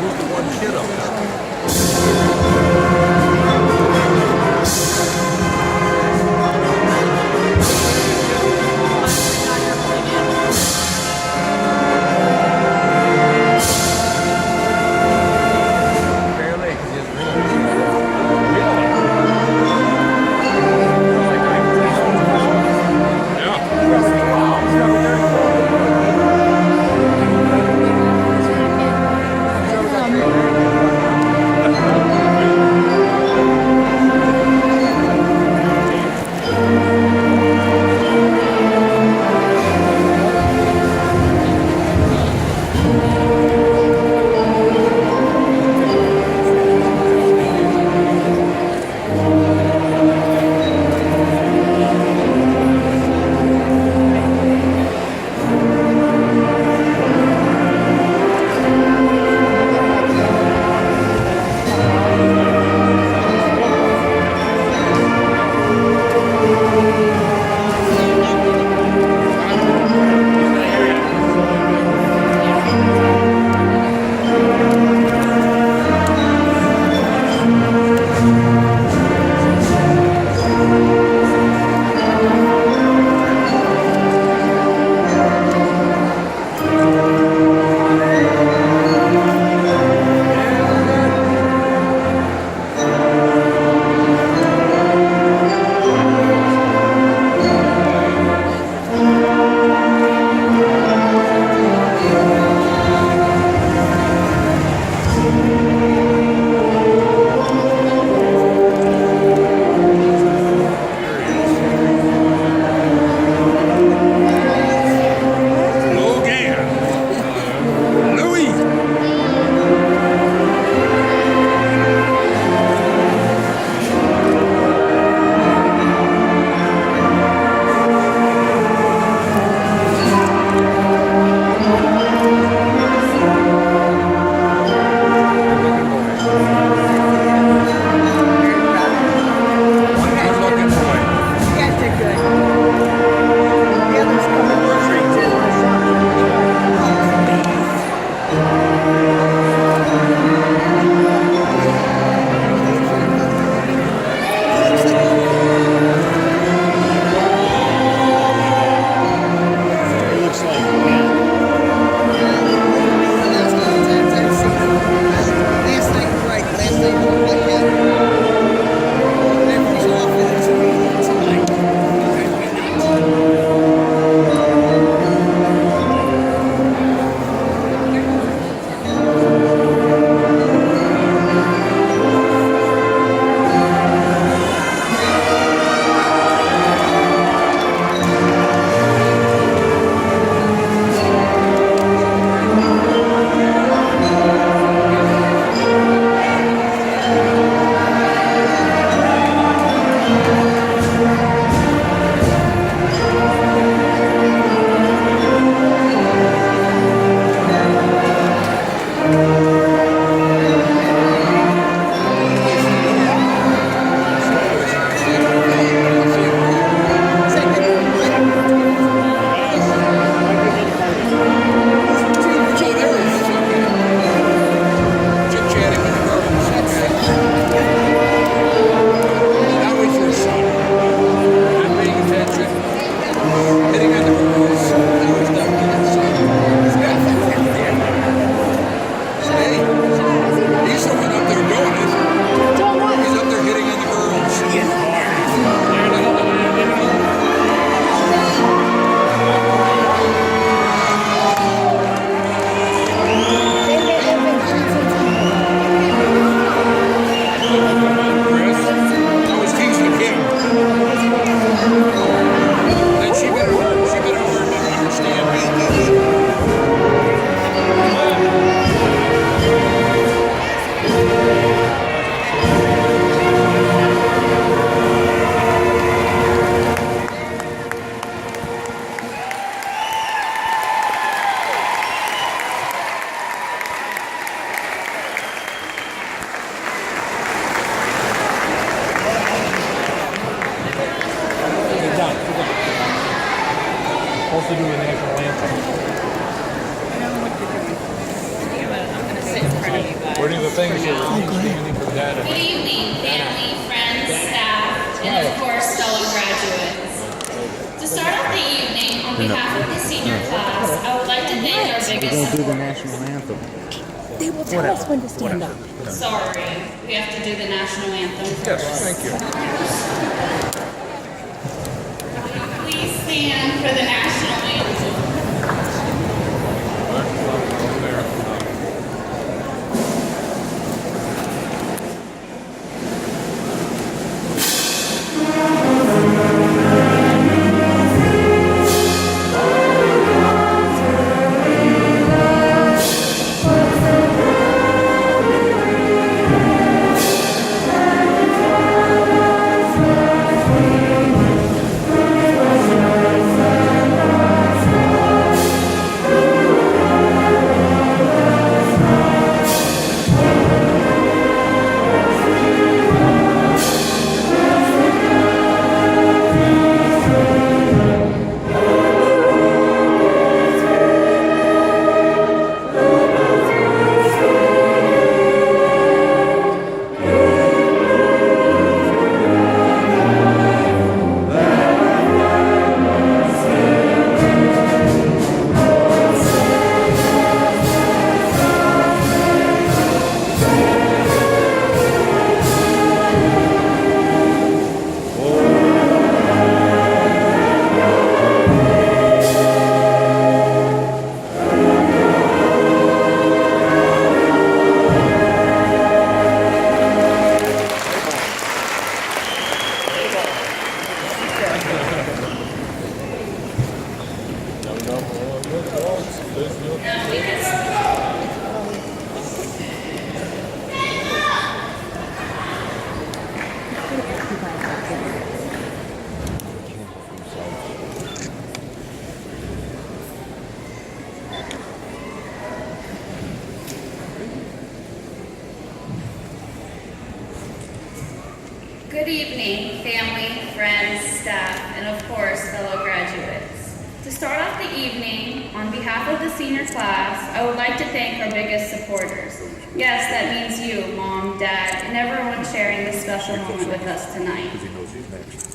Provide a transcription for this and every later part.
who's the one kid up there? Barely, 'cause he has Um, things that are standing for data. Good evening, family, friends, staff, and of course, fellow graduates. To start off the evening, on behalf of the senior class, I would like to thank our We're biggest going to do the supporters. national anthem. They will tell us when to stand up. Sorry, we have to do the national anthem Yes, first. thank you. Please stand for the national anthem. Now we can Good evening, family, friends, staff, and of course, fellow graduates. To start off the evening, on behalf of the senior class, I would like to thank our biggest supporters. Yes, that means you, Mom, Dad, and everyone sharing this special moment with us tonight.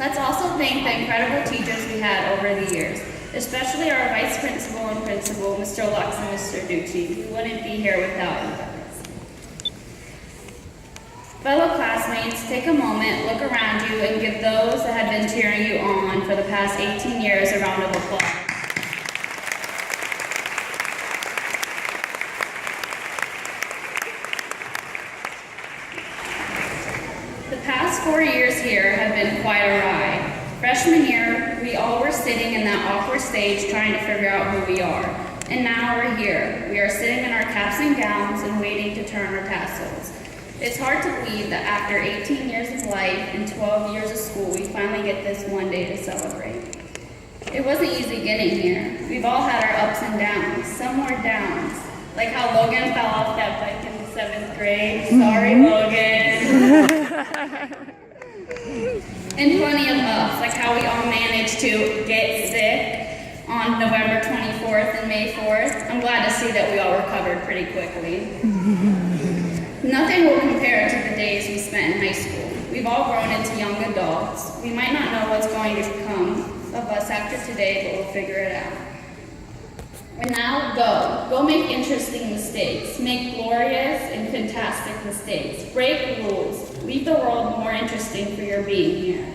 Let's also thank the incredible teachers we had over the years, especially our vice principal and principal, Mr. Lux and Mr. Ducci. We wouldn't be here without you. Fellow classmates, take a moment, look around you, and give those that have been cheering you on for the past 18 years a round of applause. The past 4 years here have been quite a ride. Freshman year, we all were sitting in that awkward stage trying to figure out who we are. And now we're here. We are sitting in our caps and gowns and waiting to turn our tassels. It's hard to believe that after 18 years of life and 12 years of school, we finally get this one day to celebrate. It wasn't easy getting here. We've all had our ups and downs, some more downs. Like how Logan fell off that bike in the 7th grade. Sorry, Logan. And plenty of ups, like how we all managed to get sick on November 24th and May 4th. I'm glad to see that we all recovered pretty quickly. Nothing will compare to the days we spent in high school. We've all grown into young adults. We might not know what's going to come of us after today, but we'll figure it out. And now go. Go make interesting mistakes. Make glorious and fantastic mistakes. Break rules. Leave the world more interesting for your being here.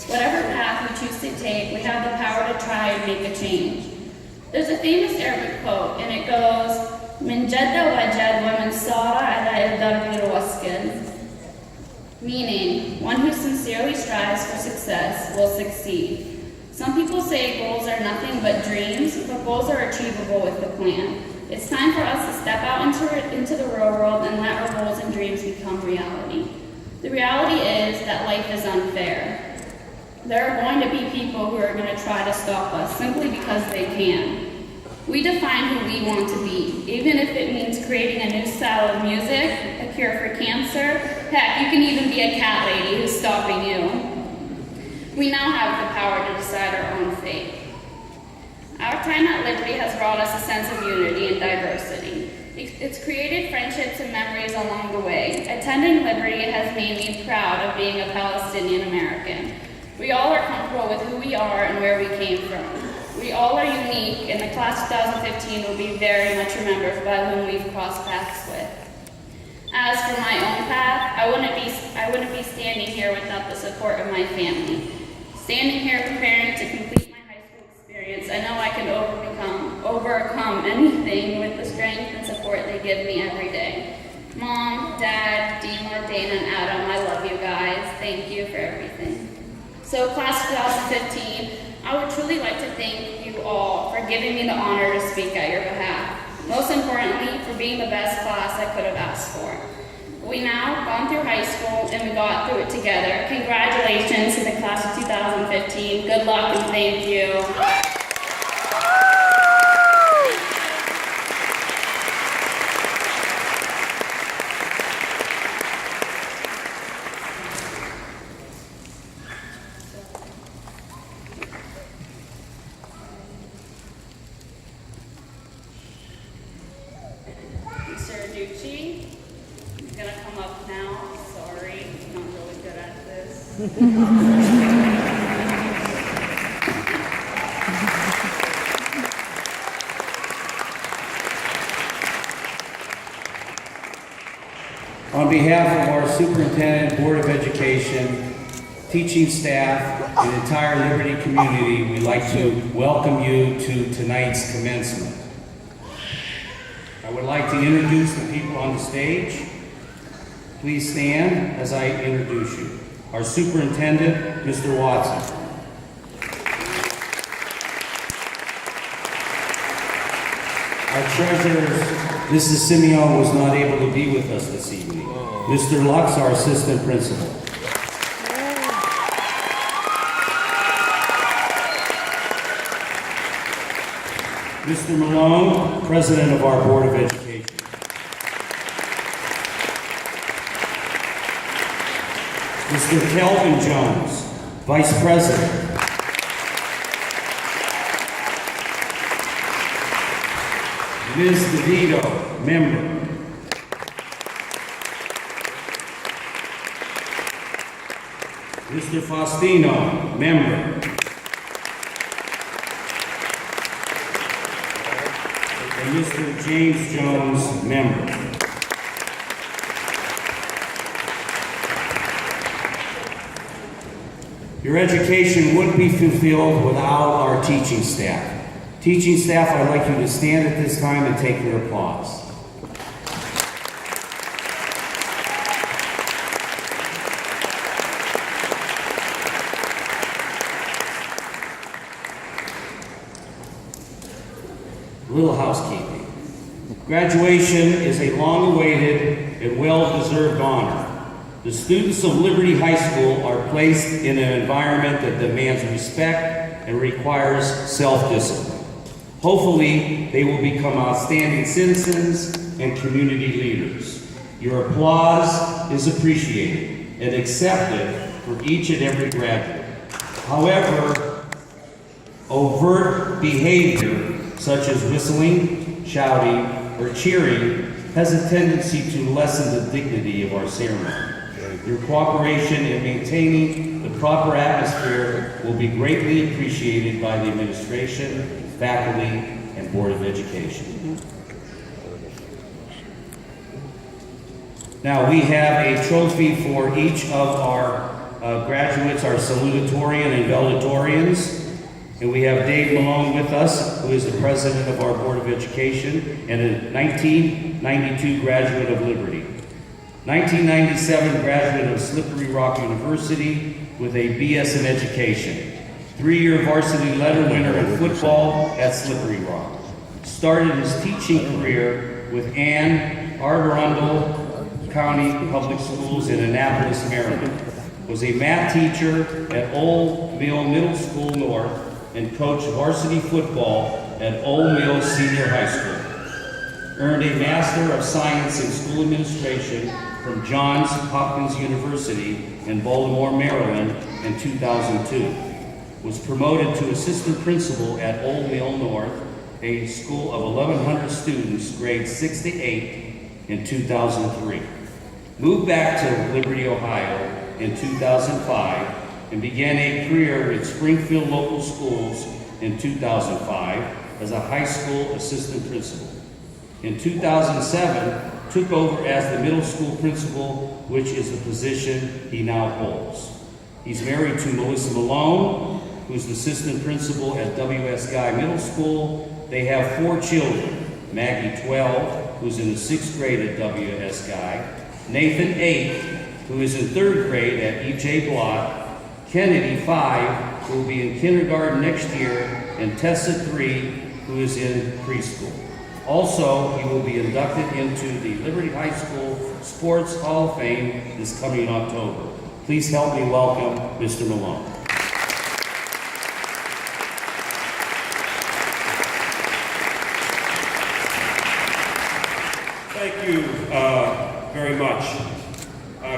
Whatever path we choose to take, we have the power to try and make a change. There's a famous Arabic quote, and it goes, من جد وجد ومن سار على الدرب واسكن. Meaning, one who sincerely strives for success will succeed. Some people say goals are nothing but dreams, but goals are achievable with a plan. It's time for us to step out into the real world and let our goals and dreams become reality. The reality is that life is unfair. There are going to be people who are going to try to stop us simply because they can. We define who we want to be, even if it means creating a new style of music, a cure for cancer. Heck, you can even be a cat lady who's stopping you. We now have the power to decide our own fate. Our time at Liberty has brought us a sense of unity and diversity. It's created friendships friendships and memories along the way. Attending Liberty has made me proud of being a Palestinian American. We all are comfortable with who we are and where we came from. We all are unique, and the class 2015 will be very much remembered by whom we've crossed paths with. As for my own path, I wouldn't be standing here without the support of my family. Standing here preparing to complete my high school experience, I know I can overcome anything with the strength and support they give me every day. Mom, Dad, Dima, Dana, and Adam, I love you guys. Thank you for everything. So class 2015, I would truly like to thank you all for giving me the honor to speak at your behalf. Most importantly, for being the best class I could have asked for. We now gone through high school and we got through it together. Congratulations to the class of 2015. Good luck and thank you. Mr. Ducci, he's gonna come up now. Sorry, I'm not really good at this. On behalf of our Superintendent, Board of Education, teaching staff, and entire Liberty community, we'd like to welcome you to tonight's commencement. I would like to introduce the people on the stage. Please stand as I introduce you. Our Superintendent, Mr. Watson. Our Treasurer, Mrs. Simeon, was not able to be with us this evening. Mr. Lux, our Assistant Principal. Mr. Malone, President of our Board of Education. Mr. Kelvin Jones, Vice President. Ms. DeVito, Member. Mr. Faustino, Member. And Mr. James Jones, Member. Your education wouldn't be fulfilled without our teaching staff. Teaching staff, I'd like you to stand at this time and take your applause. A little housekeeping. Graduation is a long-awaited and well-deserved honor. The students of Liberty High School are placed in an environment that demands respect and requires self-discipline. Hopefully, they will become outstanding citizens and community leaders. Your applause is appreciated and accepted for each and every graduate. However, overt behavior such as whistling, shouting, or cheering has a tendency to lessen the dignity of our ceremony. Your cooperation in maintaining the proper atmosphere will be greatly appreciated by the administration, faculty, and Board of Education. Now, we have a trophy for each of our graduates, our salutatorian and valedictorians. And we have Dave Malone with us, who is the president of our Board of Education and a 1992 graduate of Liberty. 1997 graduate of Slippery Rock University with a BS in Education. 3-year varsity letter winner in football at Slippery Rock. Started his teaching career with Anne Arundel County Public Schools in Annapolis, Maryland. Was a math teacher at Old Mill Middle School North and coached varsity football at Old Mill Senior High School. Earned a Master of Science in School Administration from Johns Hopkins University in Baltimore, Maryland in 2002. Was promoted to assistant principal at Old Mill North, a school of 1,100 students, grades 6 to 8, in 2003. Moved back to Liberty, Ohio in 2005 and began a career at Springfield Local Schools in 2005 as a high school assistant principal. In 2007, took over as the middle school principal, which is the position he now holds. He's married to Melissa Malone, who's the assistant principal at W.S. Guy Middle School. They have 4 children, Maggie, 12, who's in the 6th grade at W.S. Guy, Nathan, 8, who is in 3rd grade at E.J. Block, Kennedy, 5, who will be in kindergarten next year, and Tessa, 3, who is in preschool. Also, he will be inducted into the Liberty High School Sports Hall of Fame this coming October. Please help me welcome Mr. Malone. Thank you very much.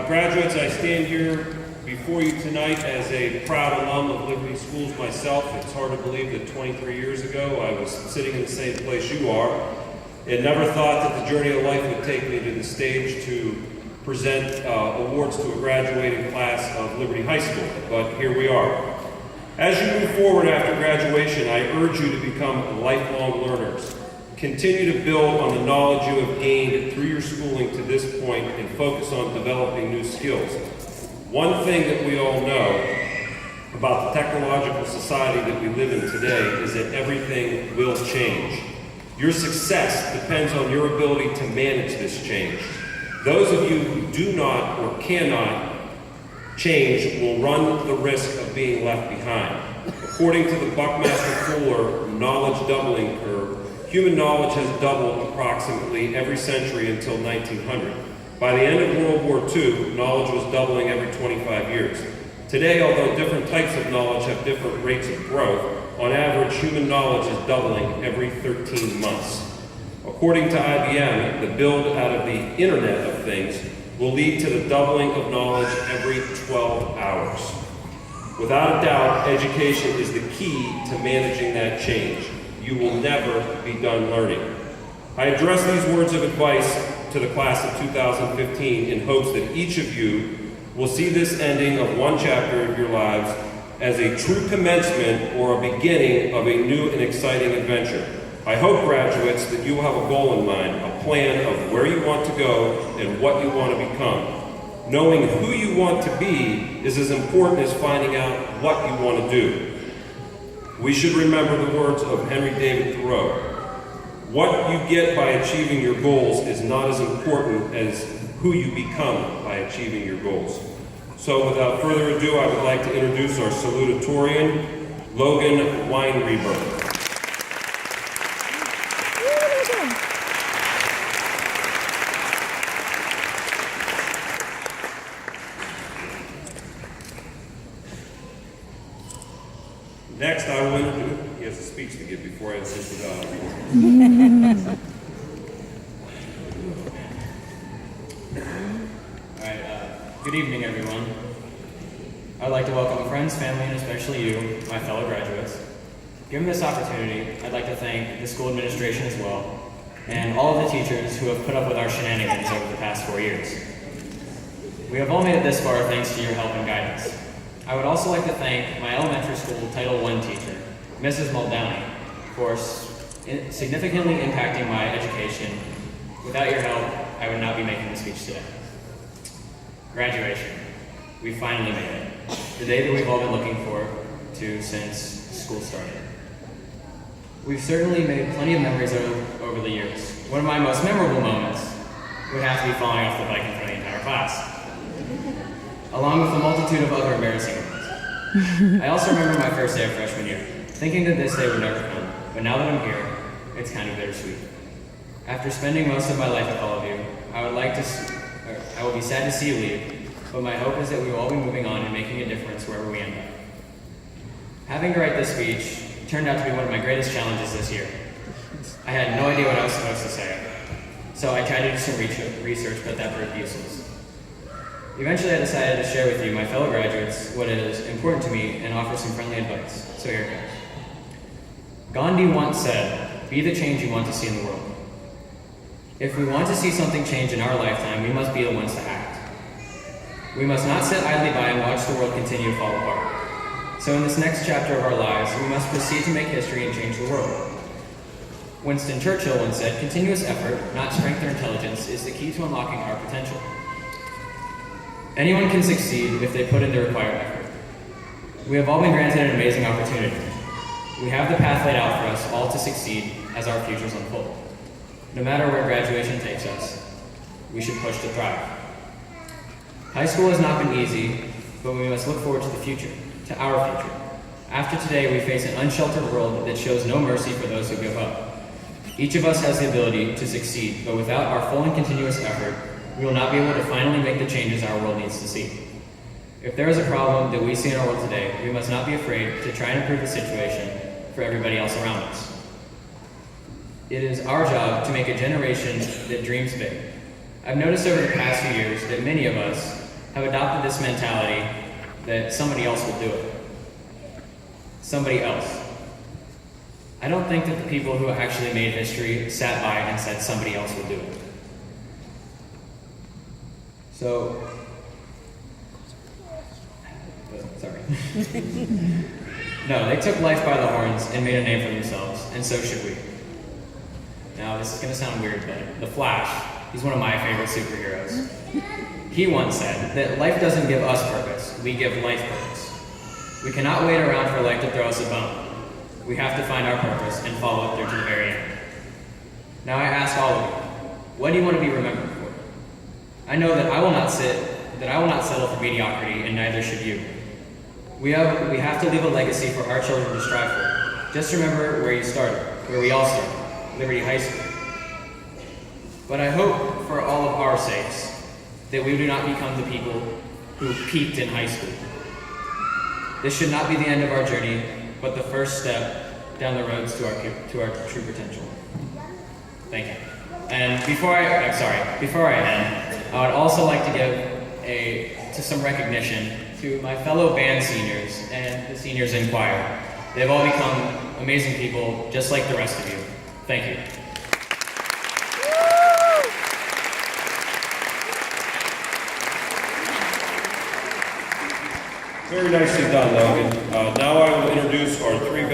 Graduates, I stand here before you tonight as a proud alum of Liberty Schools myself. It's hard to believe that 23 years ago I was sitting in the same place you are, and never thought that the journey of life would take me to the stage to present awards to a graduating class of Liberty High School, but here we are. As you move forward after graduation, I urge you to become lifelong learners. Continue to build on the knowledge you have gained through your schooling to this point and focus on developing new skills. One thing that we all know about the technological society that we live in today is that everything will change. Your success depends on your ability to manage this change. Those of you who do not or cannot change will run the risk of being left behind. According to the Buckmaster Fuller knowledge doubling curve, human knowledge has doubled approximately every century until 1900. By the end of World War II, knowledge was doubling every 25 years. Today, although different types of knowledge have different rates of growth, on average, human knowledge is doubling every 13 months. According to IBM, the build out of the Internet of Things will lead to the doubling of knowledge every 12 hours. Without a doubt, education is the key to managing that change. You will never be done learning. I address these words of advice to the class of 2015 in hopes that each of you will see this ending of one chapter of your lives as a true commencement or a beginning of a new and exciting adventure. I hope, graduates, that you will have a goal in mind, a plan of where you want to go and what you want to become. Knowing who you want to be is as important as finding out what you want to do. We should remember the words of Henry David Thoreau. What you get by achieving your goals is not as important as who you become by achieving your goals. So without further ado, I would like to introduce our salutatorian, Logan Weinreber. Next, I will introduce, he has a speech to give before I insist it on. Good evening, everyone. I'd like to welcome friends, family, and especially you, my fellow graduates. Given this opportunity, I'd like to thank the school administration as well, and all of the teachers who have put up with our shenanigans over the past 4 years. We have all made it this far thanks to your help and guidance. I would also like to thank my elementary school Title I teacher, Mrs. Muldowney, for significantly impacting my education. Without your help, I would not be making this speech today. Graduation. We finally made it. The day that we've all been looking forward to since school started. We've certainly made plenty of memories over the years. One of my most memorable moments would have to be falling off the bike in front of the entire class, along with a multitude of other embarrassing ones. I also remember my first day of freshman year, thinking that this day would never come, but now that I'm here, it's kind of bittersweet. After spending most of my life with all of you, I will be sad to see you leave, but my hope is that we will all be moving on and making a difference wherever we end up. Having to write this speech turned out to be one of my greatest challenges this year. I had no idea what I was supposed to say, so I tried to do some research, but that proved useless. Eventually, I decided to share with you, my fellow graduates, what is important to me and offer some friendly advice, so here it goes. Gandhi once said, "Be the change you want to see in the world." If we want to see something change in our lifetime, we must be the ones to act. We must not sit idly by and watch the world continue to fall apart. So in this next chapter of our lives, we must proceed to make history and change the world. Winston Churchill once said, "Continuous effort, not strength or intelligence, is the key to unlocking our potential." Anyone can succeed if they put in the required effort. We have all been granted an amazing opportunity. We have the path laid out for us all to succeed as our futures unfold. No matter where graduation takes us, we should push to thrive. High school has not been easy, but we must look forward to the future, to our future. After today, we face an unsheltered world that shows no mercy for those who give up. Each of us has the ability to succeed, but without our full and continuous effort, we will not be able to finally make the changes our world needs to see. If there is a problem that we see in our world today, we must not be afraid to try and improve the situation for everybody else around us. It is our job to make a generation that dreams big. I've noticed over the past few years that many of us have adopted this mentality that somebody else will do it. Somebody else. I don't think that the people who actually made history sat by and said somebody else will do it. So, sorry. No, they took life by the horns and made a name for themselves, and so should we. Now, this is going to sound weird, but The Flash, he's one of my favorite superheroes. He once said that life doesn't give us purpose, we give life purpose. We cannot wait around for life to throw us a bone. We have to find our purpose and follow it through to the very end. Now I ask all of you, what do you want to be remembered for? I know that I will not settle for mediocrity, and neither should you. We have to leave a legacy for our children to strive for. Just remember where you started, where we all started, Liberty High School. But I hope for all of our sakes that we do not become the people who peaked in high school. This should not be the end of our journey, but the first step down the roads to our true potential. Thank you. And before I end, I would also like to give some recognition to my fellow band seniors and the seniors in choir. They've all become amazing people, just like the rest of you. Thank you. Very nicely done, Logan. Now I will introduce our three